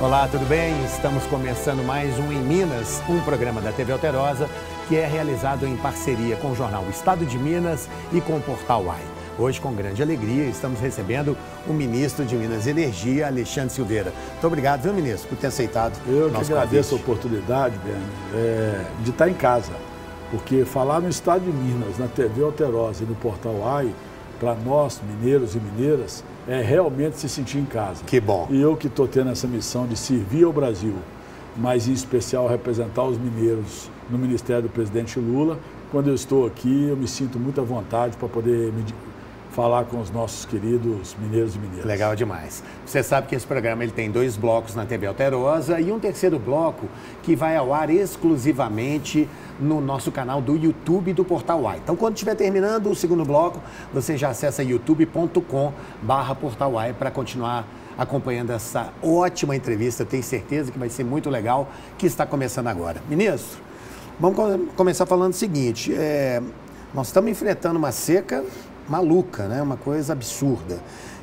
Olá, tudo bem? Estamos começando mais um Em Minas, um programa da TV Alterosa que é realizado em parceria com o jornal Estado de Minas e com o Portal UAI. Hoje, com grande alegria, estamos recebendo o ministro de Minas e Energia, Alexandre Silveira. Muito obrigado, viu, ministro, por ter aceitado o nosso convite. Eu que agradeço a oportunidade, Bernie, de estar em casa, porque falar no Estado de Minas, na TV Alterosa e no Portal UAI, para nós, mineiros e mineiras, é realmente se sentir em casa. Que bom. E eu que estou tendo essa missão de servir ao Brasil, mas em especial representar os mineiros no Ministério do Presidente Lula, quando eu estou aqui, eu me sinto muito à vontade para poder falar com os nossos queridos mineiros e mineiras. Legal demais. Você sabe que esse programa ele tem 2 blocos na TV Alterosa e um terceiro bloco que vai ao ar exclusivamente no nosso canal do YouTube do Portal UAI. Então, quando estiver terminando o segundo bloco, você já acessa youtube.com/Portal UAI para continuar acompanhando essa ótima entrevista. Eu tenho certeza que vai ser muito legal, que está começando agora. Ministro, vamos começar falando o seguinte, nós estamos enfrentando uma seca maluca, né? Uma coisa absurda.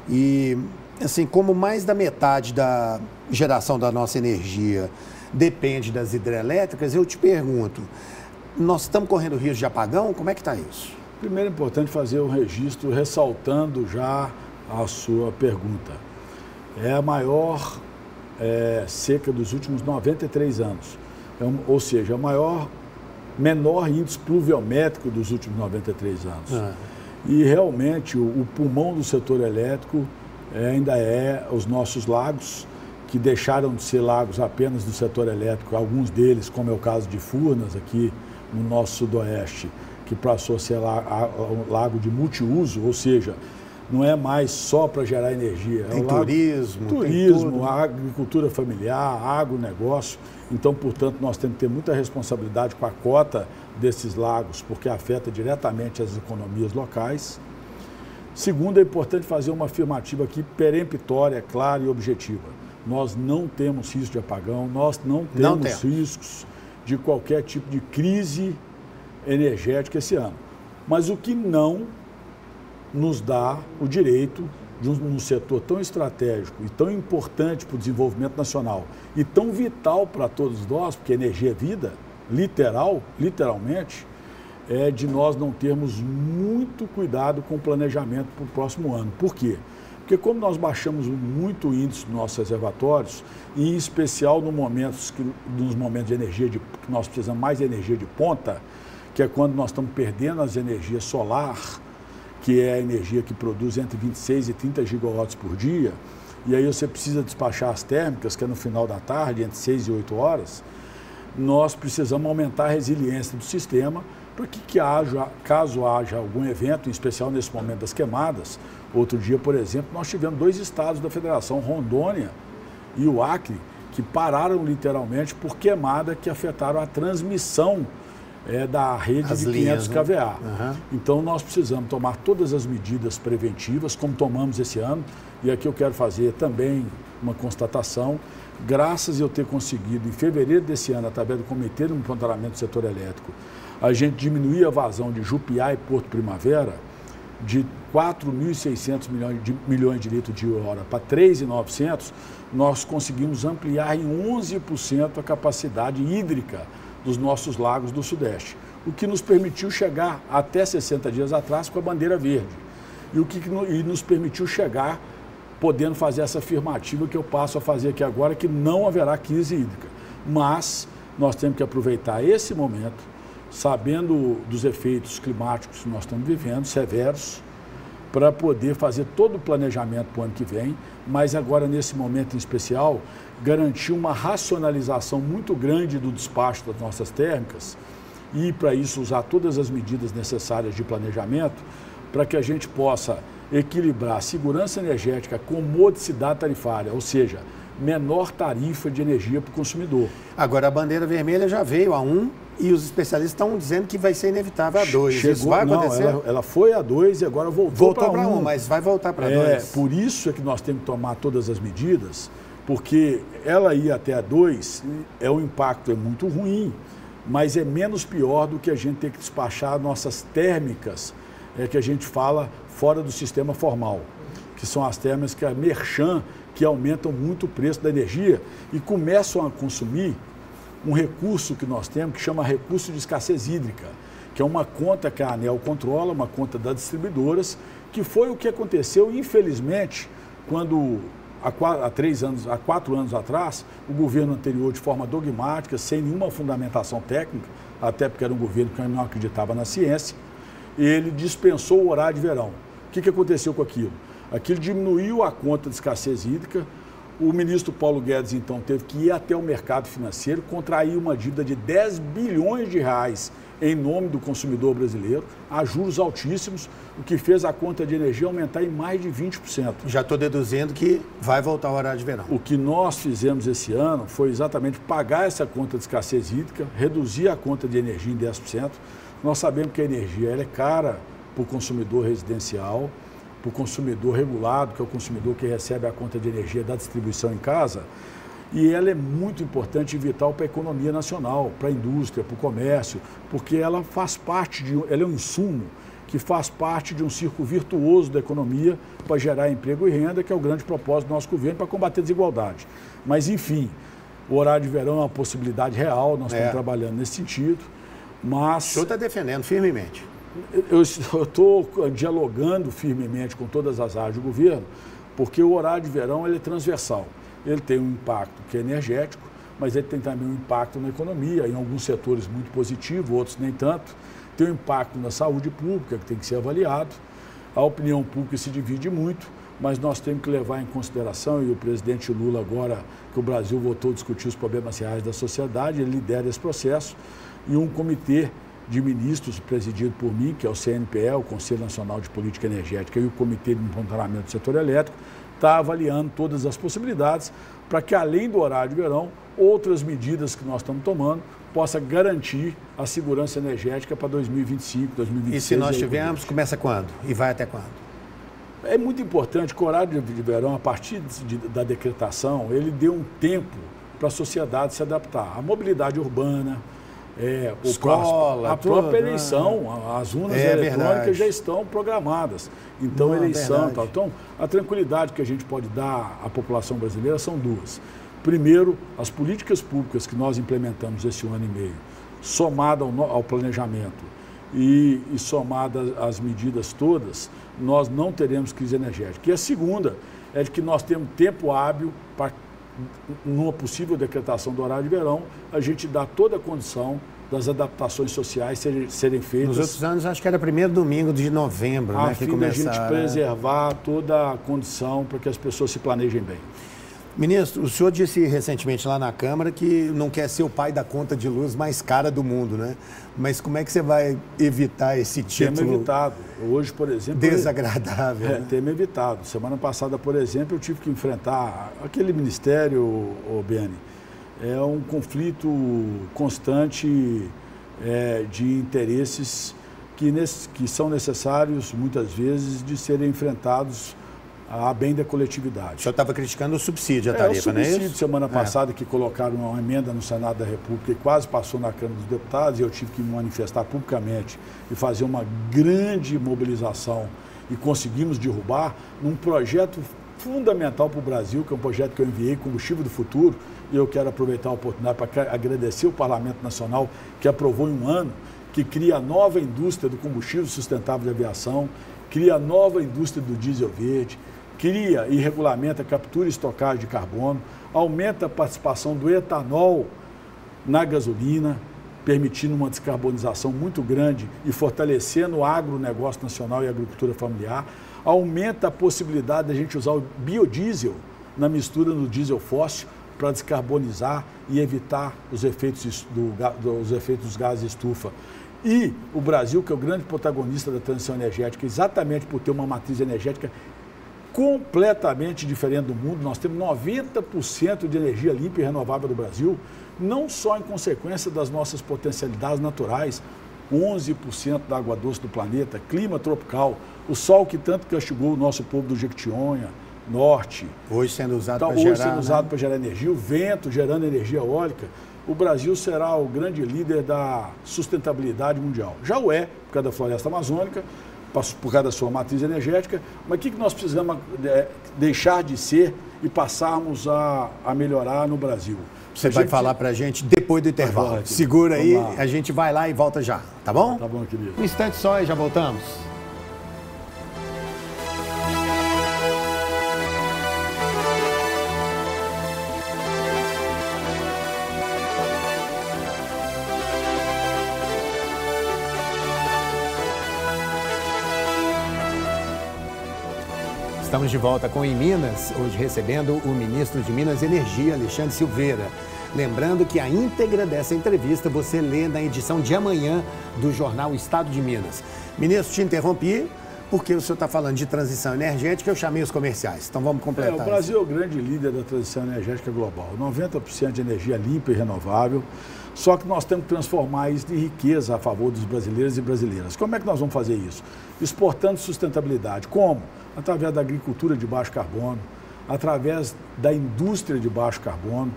E, assim, como mais da metade da geração da nossa energia depende das hidrelétricas, eu te pergunto, nós estamos correndo risco de apagão? Como é que está isso? Primeiro é importante fazer um registro ressaltando já a sua pergunta. É a maior seca dos últimos 93 anos. Ou seja, menor índice pluviométrico dos últimos 93 anos. E realmente o pulmão do setor elétrico ainda é os nossos lagos, que deixaram de ser lagos apenas do setor elétrico, alguns deles, como é o caso de Furnas, aqui no nosso sudoeste, que passou a ser lago de multiuso, ou seja, não é mais só para gerar energia. Tem turismo, turismo, agricultura familiar, agronegócio. Então, portanto, nós temos que ter muita responsabilidade com a cota desses lagos, porque afeta diretamente as economias locais. Segundo, é importante fazer uma afirmativa aqui peremptória, clara e objetiva. Nós não temos risco de apagão, nós não temos riscos de qualquer tipo de crise energética esse ano. Mas o que não nos dá o direito, num setor tão estratégico e tão importante para o desenvolvimento nacional e tão vital para todos nós, porque energia é vida, literalmente, é de nós não termos muito cuidado com o planejamento para o próximo ano. Por quê? Porque como nós baixamos muito o índice dos nossos reservatórios, e em especial nos momentos de energia, que nós precisamos mais de energia de ponta, que é quando nós estamos perdendo as energias solar, que é a energia que produz entre 26 e 30 gigawatts por dia, e aí você precisa despachar as térmicas, que é no final da tarde, entre 6 e 8 horas, nós precisamos aumentar a resiliência do sistema para que caso haja algum evento, em especial nesse momento das queimadas. Outro dia, por exemplo, nós tivemos 2 estados da federação, Rondônia e o Acre, que pararam literalmente por queimada que afetaram a transmissão da rede de 500 kVA. Então, nós precisamos tomar todas as medidas preventivas, como tomamos esse ano, e aqui eu quero fazer também uma constatação. Graças a eu ter conseguido, em fevereiro desse ano, através do Comitê de Monitoramento do Setor Elétrico, a gente diminuir a vazão de Jupiá e Porto Primavera de 4.600 milhões de litros de hora para 3.900, nós conseguimos ampliar em 11% a capacidade hídrica dos nossos lagos do Sudeste, o que nos permitiu chegar até 60 dias atrás com a bandeira verde, e nos permitiu chegar podendo fazer essa afirmativa que eu passo a fazer aqui agora, que não haverá crise hídrica. Mas nós temos que aproveitar esse momento, sabendo dos efeitos climáticos que nós estamos vivendo, severos, para poder fazer todo o planejamento para o ano que vem, mas agora, nesse momento em especial, garantir uma racionalização muito grande do despacho das nossas térmicas e, para isso, usar todas as medidas necessárias de planejamento para que a gente possa equilibrar a segurança energética com modicidade tarifária, ou seja, menor tarifa de energia para o consumidor. Agora, a bandeira vermelha já veio a 1 e os especialistas estão dizendo que vai ser inevitável a 2. Isso vai acontecer? Não, ela foi a 2 e agora voltou para 1. Mas vai voltar para 2. Por isso é que nós temos que tomar todas as medidas, porque ela ir até a 2, o impacto é muito ruim, mas é menos pior do que a gente ter que despachar nossas térmicas, que a gente fala fora do sistema formal, que são as térmicas que a Merchan que aumentam muito o preço da energia e começam a consumir um recurso que nós temos que chama recurso de escassez hídrica, que é uma conta que a ANEEL controla, uma conta das distribuidoras, que foi o que aconteceu, infelizmente, quando há 4 anos atrás, o governo anterior, de forma dogmática, sem nenhuma fundamentação técnica, até porque era um governo que não acreditava na ciência, ele dispensou o horário de verão. O que aconteceu com aquilo? Aquilo diminuiu a conta de escassez hídrica. O ministro Paulo Guedes, então, teve que ir até o mercado financeiro, contrair uma dívida de 10 bilhões de reais em nome do consumidor brasileiro, a juros altíssimos, o que fez a conta de energia aumentar em mais de 20%. Já estou deduzindo que vai voltar o horário de verão. O que nós fizemos esse ano foi exatamente pagar essa conta de escassez hídrica, reduzir a conta de energia em 10%. Nós sabemos que a energia ela é cara para o consumidor residencial, para o consumidor regulado, que é o consumidor que recebe a conta de energia da distribuição em casa, e ela é muito importante e vital para a economia nacional, para a indústria, para o comércio, porque ela faz parte ela é um insumo que faz parte de um círculo virtuoso da economia para gerar emprego e renda, que é o grande propósito do nosso governo para combater a desigualdade. Mas, enfim, o horário de verão é uma possibilidade real, nós estamos trabalhando nesse sentido, mas... O senhor está defendendo firmemente. Eu estou dialogando firmemente com todas as áreas do governo, porque o horário de verão ele é transversal. Ele tem um impacto que é energético, mas ele tem também um impacto na economia, em alguns setores muito positivo, outros nem tanto. Tem um impacto na saúde pública, que tem que ser avaliado. A opinião pública se divide muito, mas nós temos que levar em consideração, e o presidente Lula, agora que o Brasil voltou a discutir os problemas reais da sociedade, ele lidera esse processo, e um comitê de ministros presidido por mim, que é o CNPE, o Conselho Nacional de Política Energética, e o Comitê de Monitoramento do Setor Elétrico, está avaliando todas as possibilidades para que, além do horário de verão, outras medidas que nós estamos tomando possa garantir a segurança energética para 2025, 2026. E se nós tivermos, começa quando? E vai até quando? É muito importante que o horário de verão, a partir da decretação, ele dê um tempo para a sociedade se adaptar. A mobilidade urbana, escola, a própria eleição, as urnas eletrônicas já estão programadas. Então, eleição e tal. Então, a tranquilidade que a gente pode dar à população brasileira são duas. Primeiro, as políticas públicas que nós implementamos esse ano e meio, somada ao planejamento e somada às medidas todas, nós não teremos crise energética. E a segunda é de que nós temos tempo hábil para, numa possível decretação do horário de verão, a gente dá toda a condição das adaptações sociais serem feitas. Nos outros anos, acho que era primeiro domingo de novembro, né? A fim da gente preservar toda a condição para que as pessoas se planejem bem. Ministro, o senhor disse recentemente lá na Câmara que não quer ser o pai da conta de luz mais cara do mundo, né? Mas como é que você vai evitar esse título? Tema evitado. Hoje, por exemplo... Desagradável. Tema evitado. Semana passada, por exemplo, eu tive que enfrentar aquele ministério, Beni, é um conflito constante de interesses que são necessários, muitas vezes, de serem enfrentados a bem da coletividade. O senhor estava criticando o subsídio, a tarifa, não é isso? O subsídio, semana passada, que colocaram uma emenda no Senado da República e quase passou na Câmara dos Deputados, e eu tive que me manifestar publicamente e fazer uma grande mobilização, e conseguimos derrubar num projeto fundamental para o Brasil, que é um projeto que eu enviei, Combustível do Futuro, e eu quero aproveitar a oportunidade para agradecer o Parlamento Nacional, que aprovou em um ano, que cria a nova indústria do combustível sustentável de aviação, cria a nova indústria do diesel verde, cria e regulamenta a captura e estocagem de carbono, aumenta a participação do etanol na gasolina, permitindo uma descarbonização muito grande e fortalecendo o agronegócio nacional e a agricultura familiar, aumenta a possibilidade de a gente usar o biodiesel na mistura do diesel fóssil para descarbonizar e evitar os efeitos dos gases de estufa. E o Brasil, que é o grande protagonista da transição energética, exatamente por ter uma matriz energética completamente diferente do mundo, nós temos 90% de energia limpa e renovável do Brasil, não só em consequência das nossas potencialidades naturais, 11% da água doce do planeta, clima tropical, o sol que tanto castigou o nosso povo do Jequitinhonha, norte. Hoje sendo usado para gerar energia, o vento gerando energia eólica. O Brasil será o grande líder da sustentabilidade mundial. Já o é, por causa da floresta amazônica, por causa da sua matriz energética, mas o que nós precisamos deixar de ser e passarmos a melhorar no Brasil? Você vai falar para a gente depois do intervalo. Segura aí, a gente vai lá e volta já, tá bom? Tá bom, querido. Um instante só e já voltamos. Estamos de volta com Em Minas, hoje recebendo o ministro de Minas e Energia, Alexandre Silveira. Lembrando que a íntegra dessa entrevista você lê na edição de amanhã do jornal Estado de Minas. Ministro, te interrompi porque o senhor está falando de transição energética, eu chamei os comerciais. Então vamos completar. O Brasil é o grande líder da transição energética global. 90% de energia limpa e renovável. Só que nós temos que transformar isso em riqueza a favor dos brasileiros e brasileiras. Como é que nós vamos fazer isso? Exportando sustentabilidade. Como? Através da agricultura de baixo carbono, através da indústria de baixo carbono.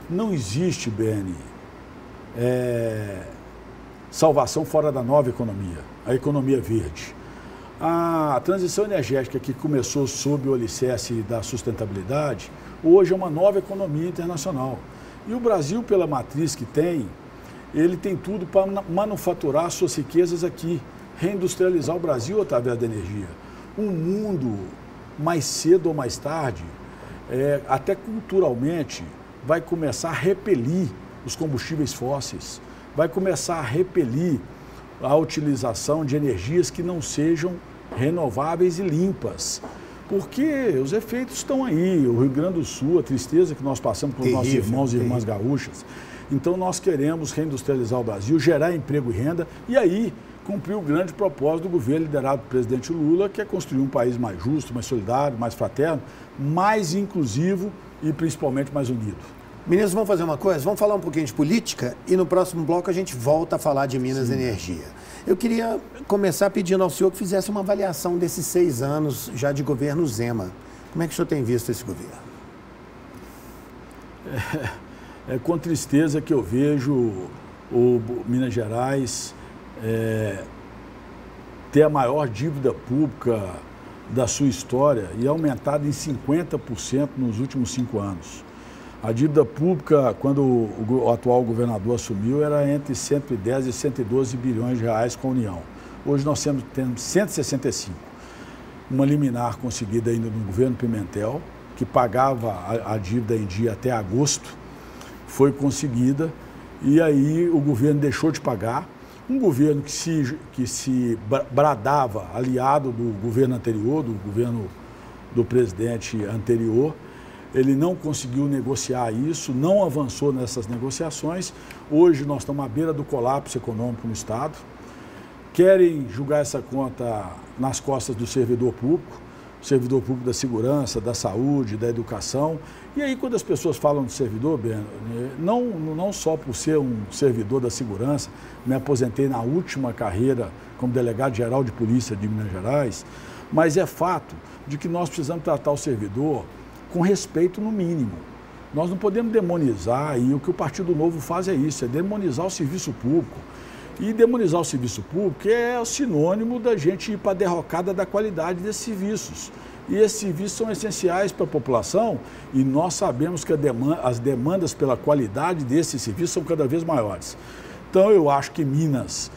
Não existe, BN, salvação fora da nova economia, a economia verde. A transição energética que começou sob o alicerce da sustentabilidade, hoje é uma nova economia internacional. E o Brasil, pela matriz que tem, ele tem tudo para manufaturar suas riquezas aqui, reindustrializar o Brasil através da energia. Um mundo, mais cedo ou mais tarde, até culturalmente, vai começar a repelir os combustíveis fósseis, vai começar a repelir a utilização de energias que não sejam renováveis e limpas. Porque os efeitos estão aí, o Rio Grande do Sul, a tristeza que nós passamos com os nossos irmãos e irmãs gaúchas. Então nós queremos reindustrializar o Brasil, gerar emprego e renda e aí cumprir o grande propósito do governo liderado pelo presidente Lula, que é construir um país mais justo, mais solidário, mais fraterno, mais inclusivo e principalmente mais unido. Ministros, vamos fazer uma coisa? Vamos falar um pouquinho de política e no próximo bloco a gente volta a falar de Minas e Energia. Eu queria começar pedindo ao senhor que fizesse uma avaliação desses 6 anos já de governo Zema. Como é que o senhor tem visto esse governo? É com tristeza que eu vejo o Minas Gerais ter a maior dívida pública da sua história e aumentada em 50% nos últimos 5 anos. A dívida pública, quando o atual governador assumiu, era entre 110 e 112 bilhões de reais com a União. Hoje nós temos 165. Uma liminar conseguida ainda no governo Pimentel, que pagava a dívida em dia até agosto, foi conseguida e aí o governo deixou de pagar. Um governo que se bradava aliado do governo anterior, do governo do presidente anterior, ele não conseguiu negociar isso, não avançou nessas negociações. Hoje nós estamos à beira do colapso econômico no Estado. Querem julgar essa conta nas costas do servidor público da segurança, da saúde, da educação. E aí, quando as pessoas falam de servidor, não só por ser um servidor da segurança, me aposentei na última carreira como delegado-geral de polícia de Minas Gerais, mas é fato de que nós precisamos tratar o servidor com respeito no mínimo. Nós não podemos demonizar, e o que o Partido Novo faz é isso, é demonizar o serviço público. E demonizar o serviço público é o sinônimo da gente ir para a derrocada da qualidade desses serviços. E esses serviços são essenciais para a população e nós sabemos que as demandas pela qualidade desses serviços são cada vez maiores. Então eu acho que Minas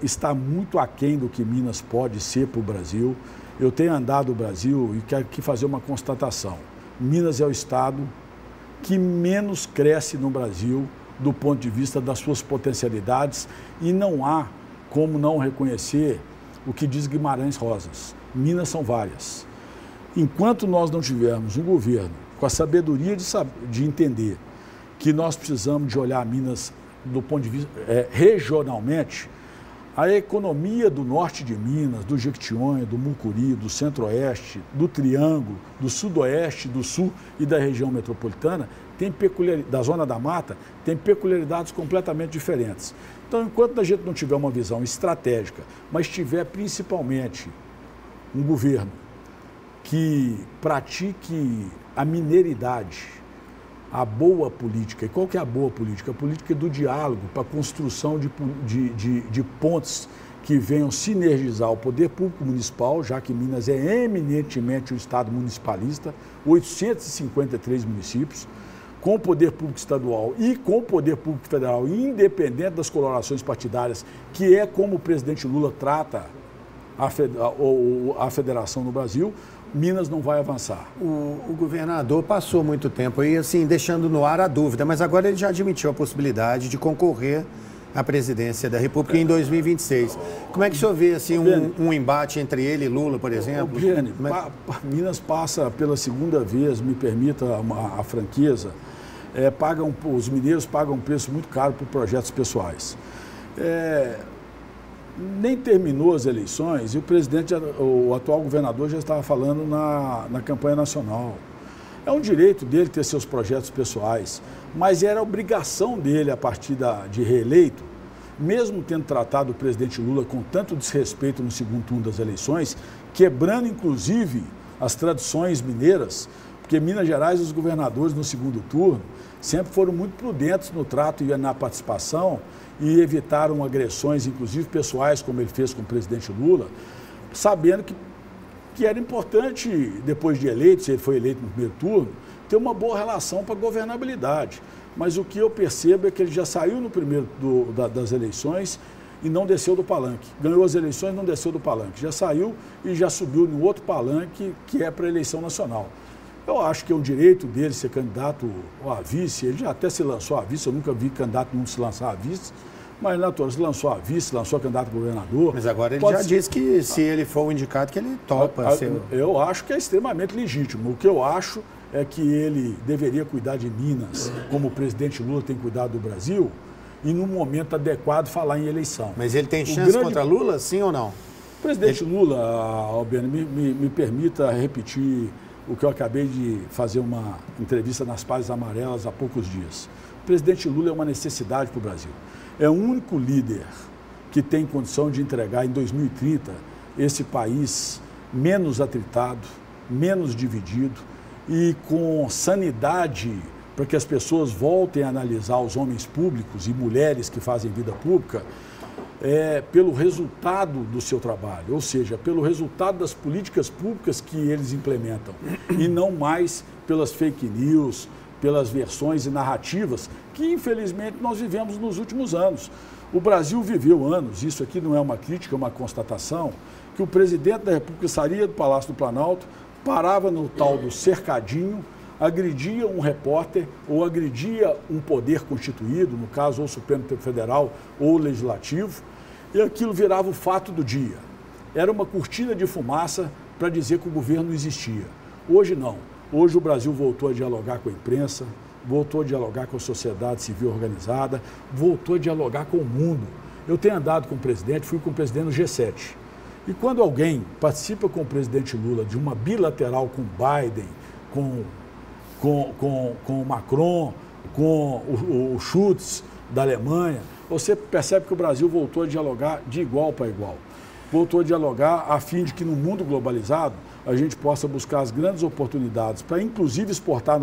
está muito aquém do que Minas pode ser para o Brasil. Eu tenho andado no Brasil e quero aqui fazer uma constatação. Minas é o estado que menos cresce no Brasil do ponto de vista das suas potencialidades e não há como não reconhecer o que diz Guimarães Rosas. Minas são várias. Enquanto nós não tivermos um governo com a sabedoria de entender que nós precisamos de olhar Minas do ponto de vista regionalmente, a economia do norte de Minas, do Jequitinhonha, do Mucuri, do centro-oeste, do Triângulo, do sudoeste, do sul e da região metropolitana, da Zona da Mata, tem peculiaridades completamente diferentes. Então, enquanto a gente não tiver uma visão estratégica, mas tiver principalmente um governo que pratique a mineiridade, a boa política. E qual que é a boa política? A política do diálogo para a construção de pontes que venham sinergizar o poder público municipal, já que Minas é eminentemente um estado municipalista, 853 municípios, com o poder público estadual e com o poder público federal, independente das colorações partidárias, que é como o presidente Lula trata a federação no Brasil, Minas não vai avançar. O governador passou muito tempo aí, assim, deixando no ar a dúvida, mas agora ele já admitiu a possibilidade de concorrer à presidência da República em 2026. Como é que o senhor vê assim, um embate entre ele e Lula, por exemplo? Minas passa pela segunda vez, me permita a franqueza, os mineiros pagam um preço muito caro por projetos pessoais. Nem terminou as eleições e o atual governador já estava falando na campanha nacional. É um direito dele ter seus projetos pessoais, mas era obrigação dele, a partir de reeleito, mesmo tendo tratado o presidente Lula com tanto desrespeito no segundo turno das eleições, quebrando inclusive as tradições mineiras, porque em Minas Gerais os governadores no segundo turno sempre foram muito prudentes no trato e na participação e evitaram agressões, inclusive pessoais, como ele fez com o presidente Lula, sabendo que era importante, depois de eleito, se ele foi eleito no primeiro turno, ter uma boa relação para a governabilidade. Mas o que eu percebo é que ele já saiu no primeiro das eleições e não desceu do palanque. Ganhou as eleições e não desceu do palanque. Já saiu e já subiu no outro palanque, que é para a eleição nacional. Eu acho que é um direito dele ser candidato a vice. Ele já até se lançou a vice, eu nunca vi candidato não se lançar a vice. Mas, natural, se lançou a vice, lançou a candidato a governador. Mas agora ele já disse que se ele for o indicado, que ele topa. Eu acho que é extremamente legítimo. O que eu acho é que ele deveria cuidar de Minas, como o presidente Lula tem cuidado do Brasil, e no momento adequado falar em eleição. Mas ele tem chance contra Lula, sim ou não? O presidente Lula, Albino, me permita repetir o que eu acabei de fazer uma entrevista nas Páginas Amarelas há poucos dias. O presidente Lula é uma necessidade para o Brasil. É o único líder que tem condição de entregar em 2030 esse país menos atritado, menos dividido e com sanidade para que as pessoas voltem a analisar os homens públicos e mulheres que fazem vida pública pelo resultado do seu trabalho, ou seja, pelo resultado das políticas públicas que eles implementam e não mais pelas fake news, pelas versões e narrativas que, infelizmente, nós vivemos nos últimos anos. O Brasil viveu anos, isso aqui não é uma crítica, é uma constatação, que o presidente da República saía do Palácio do Planalto, parava no tal do cercadinho, agredia um repórter ou agredia um poder constituído, no caso, ou o Supremo Tribunal Federal ou o Legislativo, e aquilo virava o fato do dia. Era uma cortina de fumaça para dizer que o governo não existia. Hoje não. Hoje o Brasil voltou a dialogar com a imprensa, voltou a dialogar com a sociedade civil organizada, voltou a dialogar com o mundo. Eu tenho andado com o presidente, fui com o presidente no G7. E quando alguém participa com o presidente Lula de uma bilateral com Biden, com o Macron, com o Schultz da Alemanha, você percebe que o Brasil voltou a dialogar de igual para igual. Voltou a dialogar a fim de que no mundo globalizado a gente possa buscar as grandes oportunidades para, inclusive, exportar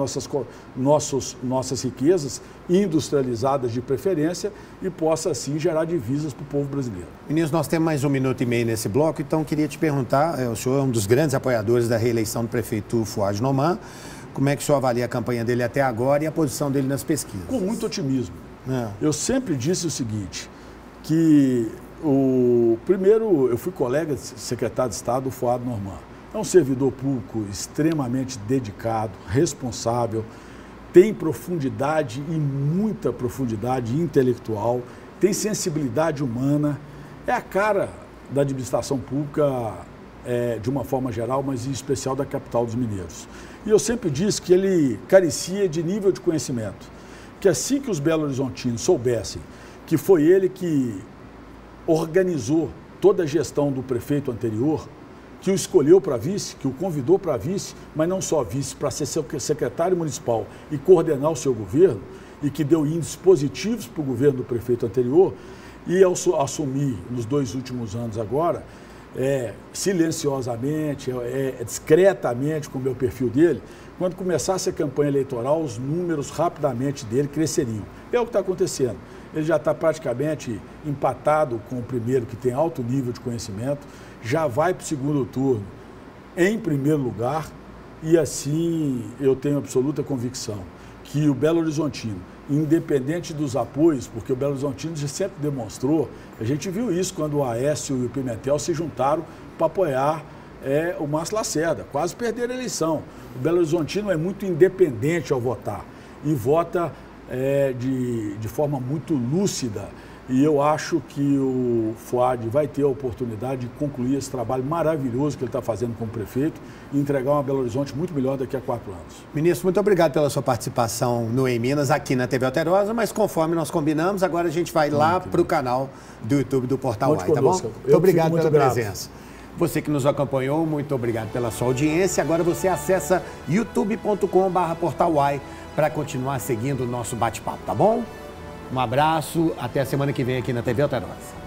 nossas riquezas industrializadas de preferência e possa, assim, gerar divisas para o povo brasileiro. Ministro, nós temos mais 1 minuto e meio nesse bloco, então queria te perguntar, o senhor é um dos grandes apoiadores da reeleição do prefeito Fuad Noman, como é que o senhor avalia a campanha dele até agora e a posição dele nas pesquisas? Com muito otimismo. Eu sempre disse o seguinte, que primeiro eu fui colega de secretário de Estado do Fuad Noman. É um servidor público extremamente dedicado, responsável, tem profundidade e muita profundidade intelectual, tem sensibilidade humana, é a cara da administração pública de uma forma geral, mas em especial da capital dos mineiros. E eu sempre disse que ele carecia de nível de conhecimento, que assim que os belo-horizontinos soubessem que foi ele que organizou toda a gestão do prefeito anterior, que o escolheu para vice, que o convidou para vice, mas não só vice, para ser secretário municipal e coordenar o seu governo, e que deu índices positivos para o governo do prefeito anterior, e ao assumir nos 2 últimos anos agora, silenciosamente, discretamente com o meu perfil dele, quando começasse a campanha eleitoral, os números rapidamente dele cresceriam. É o que está acontecendo. Ele já está praticamente empatado com o primeiro, que tem alto nível de conhecimento, já vai para o segundo turno em primeiro lugar, e assim eu tenho absoluta convicção que o Belo Horizontino, independente dos apoios, porque o Belo Horizontino já sempre demonstrou, a gente viu isso quando o Aécio e o Pimentel se juntaram para apoiar o Márcio Lacerda, quase perderam a eleição. O Belo Horizontino é muito independente ao votar e vota de forma muito lúcida, e eu acho que o Fuad vai ter a oportunidade de concluir esse trabalho maravilhoso que ele está fazendo como prefeito e entregar uma Belo Horizonte muito melhor daqui a 4 anos. Ministro, muito obrigado pela sua participação no Em Minas, aqui na TV Alterosa, mas conforme nós combinamos, agora a gente vai lá para o canal do YouTube do Portal UAI, tá bom? Muito obrigado pela presença. Você que nos acompanhou, muito obrigado pela sua audiência. Agora você acessa youtube.com/Portal UAI para continuar seguindo o nosso bate-papo, tá bom? Um abraço, até a semana que vem aqui na TV Alterosa.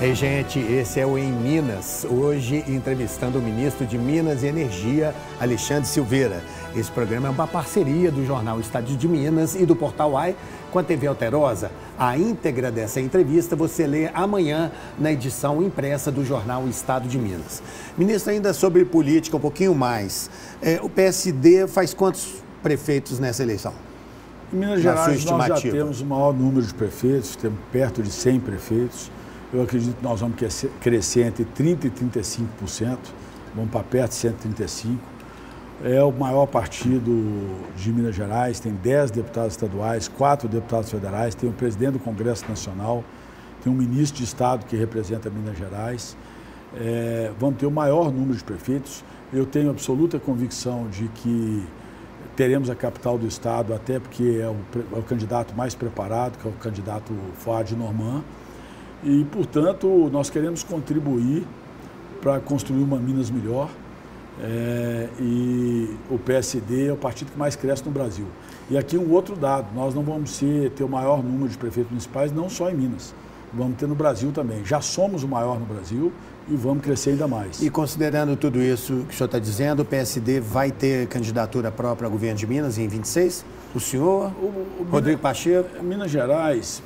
Ei, gente, esse é o Em Minas, hoje entrevistando o ministro de Minas e Energia, Alexandre Silveira. Esse programa é uma parceria do jornal Estado de Minas e do Portal UAI com a TV Alterosa. A íntegra dessa entrevista você lê amanhã na edição impressa do jornal Estado de Minas. Ministro, ainda sobre política, um pouquinho mais. O PSD faz quantos prefeitos nessa eleição? Em Minas Gerais, nós já temos o maior número de prefeitos, temos perto de 100 prefeitos. Eu acredito que nós vamos crescer entre 30% e 35%, vamos para perto de 135%. É o maior partido de Minas Gerais, tem 10 deputados estaduais, 4 deputados federais, tem o presidente do Congresso Nacional, tem um ministro de Estado que representa Minas Gerais. Vamos ter o maior número de prefeitos. Eu tenho absoluta convicção de que teremos a capital do Estado, até porque é o candidato mais preparado, que é o candidato Fuad Norman. E, portanto, nós queremos contribuir para construir uma Minas melhor. E o PSD é o partido que mais cresce no Brasil. E aqui um outro dado, nós não vamos ter o maior número de prefeitos municipais, não só em Minas, vamos ter no Brasil também. Já somos o maior no Brasil e vamos crescer ainda mais. E considerando tudo isso que o senhor está dizendo, o PSD vai ter candidatura própria ao governo de Minas em 26? O senhor, Rodrigo Pacheco? Minas Gerais,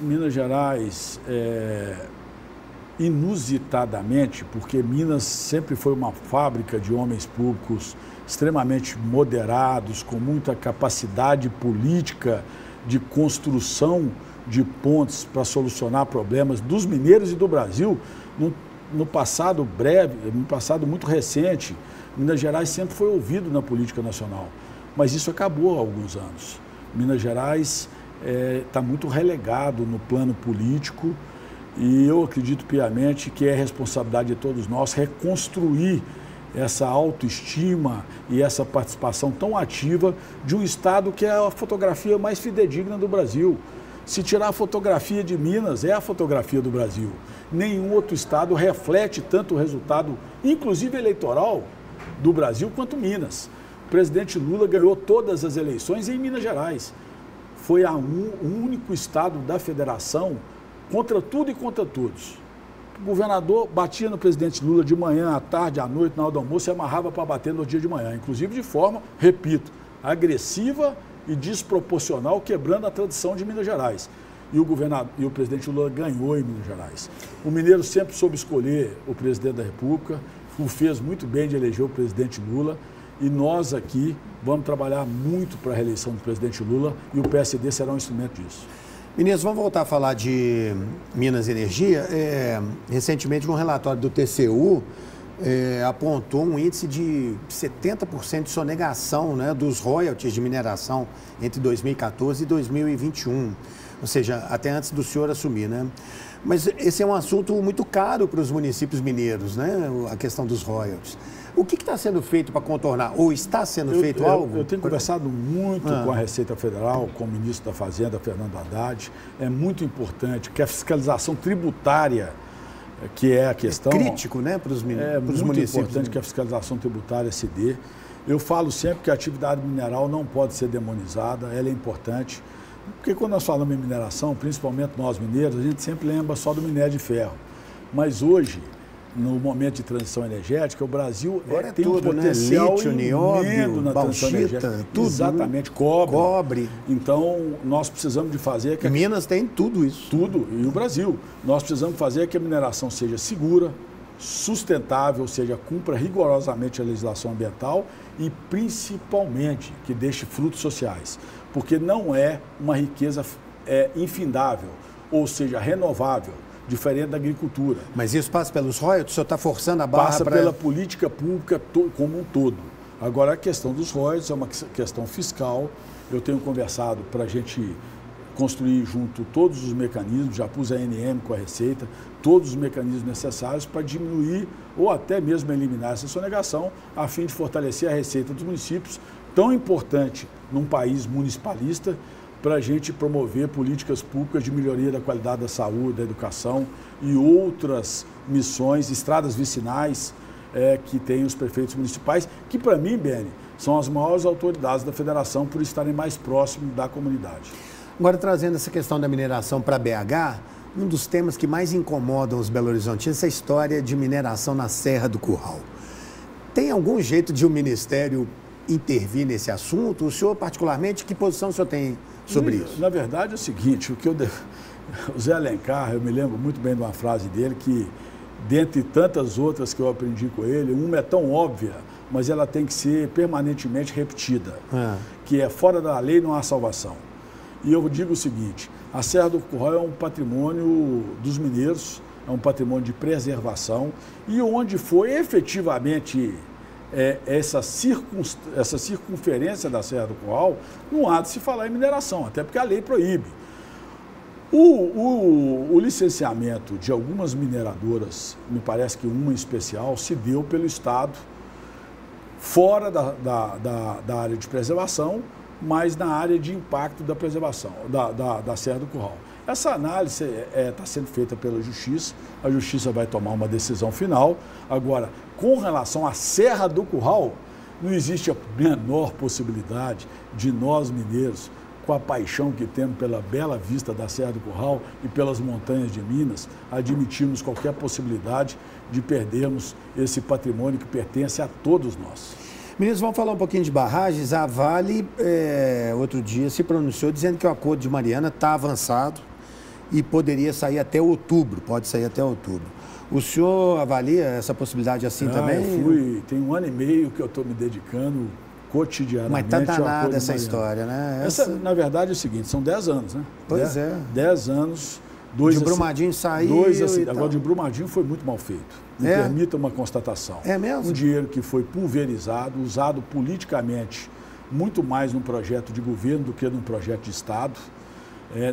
inusitadamente, porque Minas sempre foi uma fábrica de homens públicos extremamente moderados, com muita capacidade política de construção de pontes para solucionar problemas dos mineiros e do Brasil. No passado breve, no passado muito recente, Minas Gerais sempre foi ouvido na política nacional, mas isso acabou há alguns anos. Minas Gerais está muito relegado no plano político e eu acredito piamente que é responsabilidade de todos nós reconstruir essa autoestima e essa participação tão ativa de um Estado que é a fotografia mais fidedigna do Brasil. Se tirar a fotografia de Minas, é a fotografia do Brasil. Nenhum outro Estado reflete tanto o resultado, inclusive eleitoral, do Brasil quanto Minas. O presidente Lula ganhou todas as eleições em Minas Gerais. Foi o único estado da federação contra tudo e contra todos. O governador batia no presidente Lula de manhã, à tarde, à noite, na hora do almoço, e amarrava para bater no dia de manhã. Inclusive de forma, repito, agressiva e desproporcional, quebrando a tradição de Minas Gerais. E o presidente Lula ganhou em Minas Gerais. O mineiro sempre soube escolher o presidente da República, o fez muito bem de eleger o presidente Lula. E nós aqui vamos trabalhar muito para a reeleição do presidente Lula e o PSD será um instrumento disso. Ministro, vamos voltar a falar de Minas e Energia. Recentemente, um relatório do TCU apontou um índice de 70% de sonegação, né, dos royalties de mineração entre 2014 e 2021. Ou seja, até antes do senhor assumir, né? Mas esse é um assunto muito caro para os municípios mineiros, né? A questão dos royalties. O que está sendo feito para contornar? Ou está sendo feito algo? Eu tenho conversado muito com a Receita Federal, com o ministro da Fazenda, Fernando Haddad. É muito importante que a fiscalização tributária, que é a questão... É crítico, né, para os municípios. É muito importante que a fiscalização tributária se dê. Eu falo sempre que a atividade mineral não pode ser demonizada, ela é importante. Porque quando nós falamos em mineração, principalmente nós mineiros, a gente sempre lembra só do minério de ferro. Mas hoje, no momento de transição energética, o Brasil tem tudo, um potencial, né? Lítio, nióbio, na transição energética. Tudo, exatamente, cobre. Então, nós precisamos de fazer... que Minas tem tudo isso. Tudo, e o Brasil. Nós precisamos fazer que a mineração seja segura, sustentável, ou seja, cumpra rigorosamente a legislação ambiental e, principalmente, que deixe frutos sociais. Porque não é uma riqueza infindável, ou seja, renovável, diferente da agricultura. Mas isso passa pelos royalties? O senhor está forçando a barra Passa pela política pública como um todo. Agora, a questão dos royalties é uma questão fiscal. Eu tenho conversado para a gente construir junto todos os mecanismos, já pus a ANM com a Receita, todos os mecanismos necessários para diminuir ou até mesmo eliminar essa sonegação, a fim de fortalecer a receita dos municípios, tão importante num país municipalista, para a gente promover políticas públicas de melhoria da qualidade da saúde, da educação e outras missões, estradas vicinais que têm os prefeitos municipais, que para mim, Beni, são as maiores autoridades da federação por estarem mais próximos da comunidade. Agora, trazendo essa questão da mineração para BH, um dos temas que mais incomodam os belo-horizontinos é essa história de mineração na Serra do Curral. Tem algum jeito de o Ministério intervir nesse assunto? O senhor, particularmente, que posição o senhor tem sobre isso? Na verdade, é o seguinte, o Zé Alencar, eu me lembro muito bem de uma frase dele que, dentre tantas outras que eu aprendi com ele, uma é tão óbvia, mas ela tem que ser permanentemente repetida, que é fora da lei não há salvação. E eu digo o seguinte, a Serra do Curral é um patrimônio dos mineiros, é um patrimônio de preservação, e onde foi efetivamente essa circunferência da Serra do Curral, não há de se falar em mineração, até porque a lei proíbe. O licenciamento de algumas mineradoras, me parece que uma em especial, se deu pelo Estado, fora da área de preservação, mas na área de impacto da preservação, da Serra do Curral. Essa análise está sendo feita pela Justiça, a Justiça vai tomar uma decisão final. Agora, com relação à Serra do Curral, não existe a menor possibilidade de nós mineiros, com a paixão que temos pela bela vista da Serra do Curral e pelas montanhas de Minas, admitirmos qualquer possibilidade de perdermos esse patrimônio que pertence a todos nós. Ministros, vamos falar um pouquinho de barragens. A Vale, outro dia, se pronunciou dizendo que o acordo de Mariana está avançado e poderia sair até outubro, pode sair até outubro. O senhor avalia essa possibilidade assim também? Tem 1 ano e meio que eu estou me dedicando cotidianamente. Mas está danada essa história, né? Na verdade, é o seguinte, são 10 anos, né? Pois 10 anos. De Brumadinho saiu. Agora, de Brumadinho foi muito mal feito. Me permita uma constatação. É mesmo? Um dinheiro que foi pulverizado, usado politicamente, muito mais num projeto de governo do que num projeto de Estado.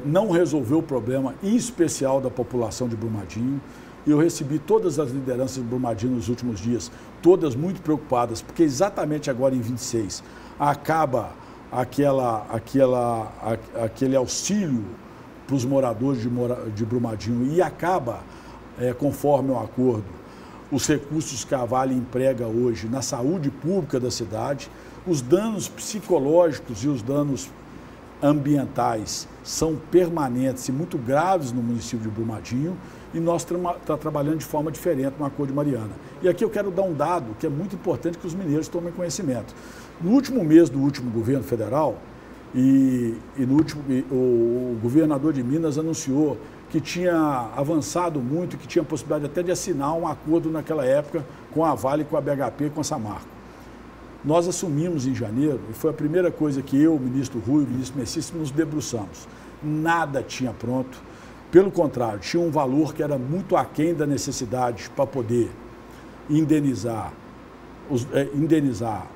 Não resolveu o problema, em especial da população de Brumadinho. Eu recebi todas as lideranças de Brumadinho nos últimos dias, todas muito preocupadas, porque exatamente agora em 26 acaba aquele auxílio para os moradores de Brumadinho e acaba, conforme o acordo, os recursos que a Vale emprega hoje na saúde pública da cidade, os danos psicológicos e os danos ambientais são permanentes e muito graves no município de Brumadinho e nós estamos trabalhando de forma diferente no Acordo de Mariana. E aqui eu quero dar um dado que é muito importante que os mineiros tomem conhecimento. No último mês do último governo federal, o governador de Minas anunciou que tinha avançado muito, que tinha possibilidade até de assinar um acordo naquela época com a Vale, com a BHP e com a Samarco. Nós assumimos em janeiro, e foi a primeira coisa que eu, o ministro Rui e o ministro Messias nos debruçamos. Nada tinha pronto, pelo contrário, tinha um valor que era muito aquém da necessidade para poder indenizar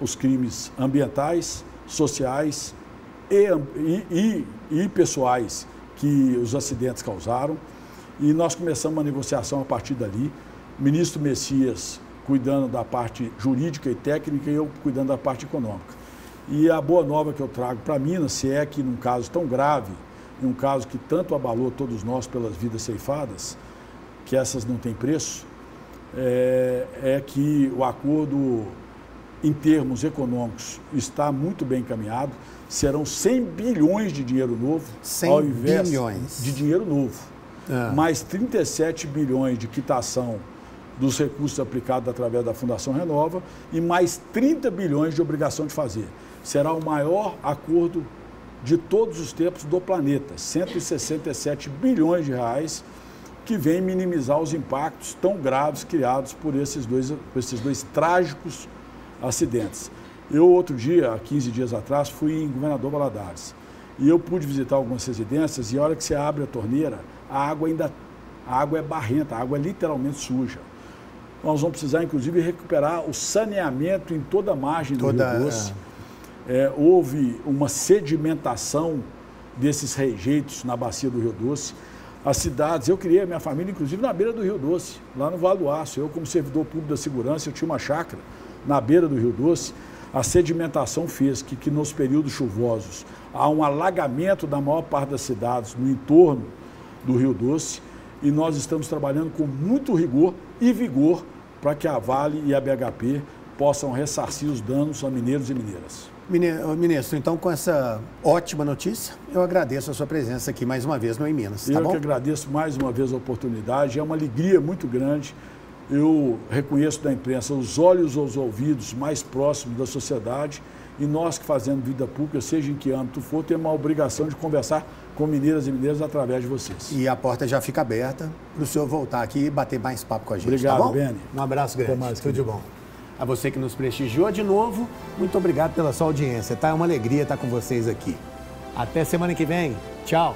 os crimes ambientais, sociais e pessoais que os acidentes causaram. E nós começamos uma negociação a partir dali. O ministro Messias cuidando da parte jurídica e técnica e eu cuidando da parte econômica. E a boa nova que eu trago para Minas, se é que num caso tão grave, em um caso que tanto abalou todos nós pelas vidas ceifadas, que essas não têm preço, é que o acordo, em termos econômicos, está muito bem encaminhado. Serão 100 bilhões de dinheiro novo, 100 ao invés bilhões de dinheiro novo, mais 37 bilhões de quitação dos recursos aplicados através da Fundação Renova e mais 30 bilhões de obrigação de fazer. Será o maior acordo de todos os tempos do planeta, 167 bilhões de reais, que vem minimizar os impactos tão graves criados por esses dois trágicos acidentes. Eu, outro dia, há 15 dias atrás, fui em Governador Valadares e eu pude visitar algumas residências e a hora que você abre a torneira, a água é barrenta, a água é literalmente suja. Nós vamos precisar, inclusive, recuperar o saneamento em toda a margem do Rio Doce. Houve uma sedimentação desses rejeitos na bacia do Rio Doce. As cidades, eu criei a minha família, inclusive, na beira do Rio Doce, lá no Vale do Aço. Eu, como servidor público da segurança, eu tinha uma chácara na beira do Rio Doce. A sedimentação fez que nos períodos chuvosos há um alagamento da maior parte das cidades no entorno do Rio Doce e nós estamos trabalhando com muito rigor e vigor para que a Vale e a BHP possam ressarcir os danos a mineiros e mineiras. Ministro, então com essa ótima notícia, eu agradeço a sua presença aqui mais uma vez no Em Minas, tá bom? Eu que agradeço mais uma vez a oportunidade, é uma alegria muito grande. Eu reconheço da imprensa os olhos aos ouvidos mais próximos da sociedade e nós que fazemos vida pública, seja em que âmbito for, temos a obrigação de conversar com mineiras e mineiros através de vocês. E a porta já fica aberta para o senhor voltar aqui e bater mais papo com a gente. Obrigado, tá bom? Beni. Um abraço grande. Até mais, tudo de bom. A você que nos prestigiou de novo, muito obrigado pela sua audiência, tá? É uma alegria estar com vocês aqui. Até semana que vem. Tchau.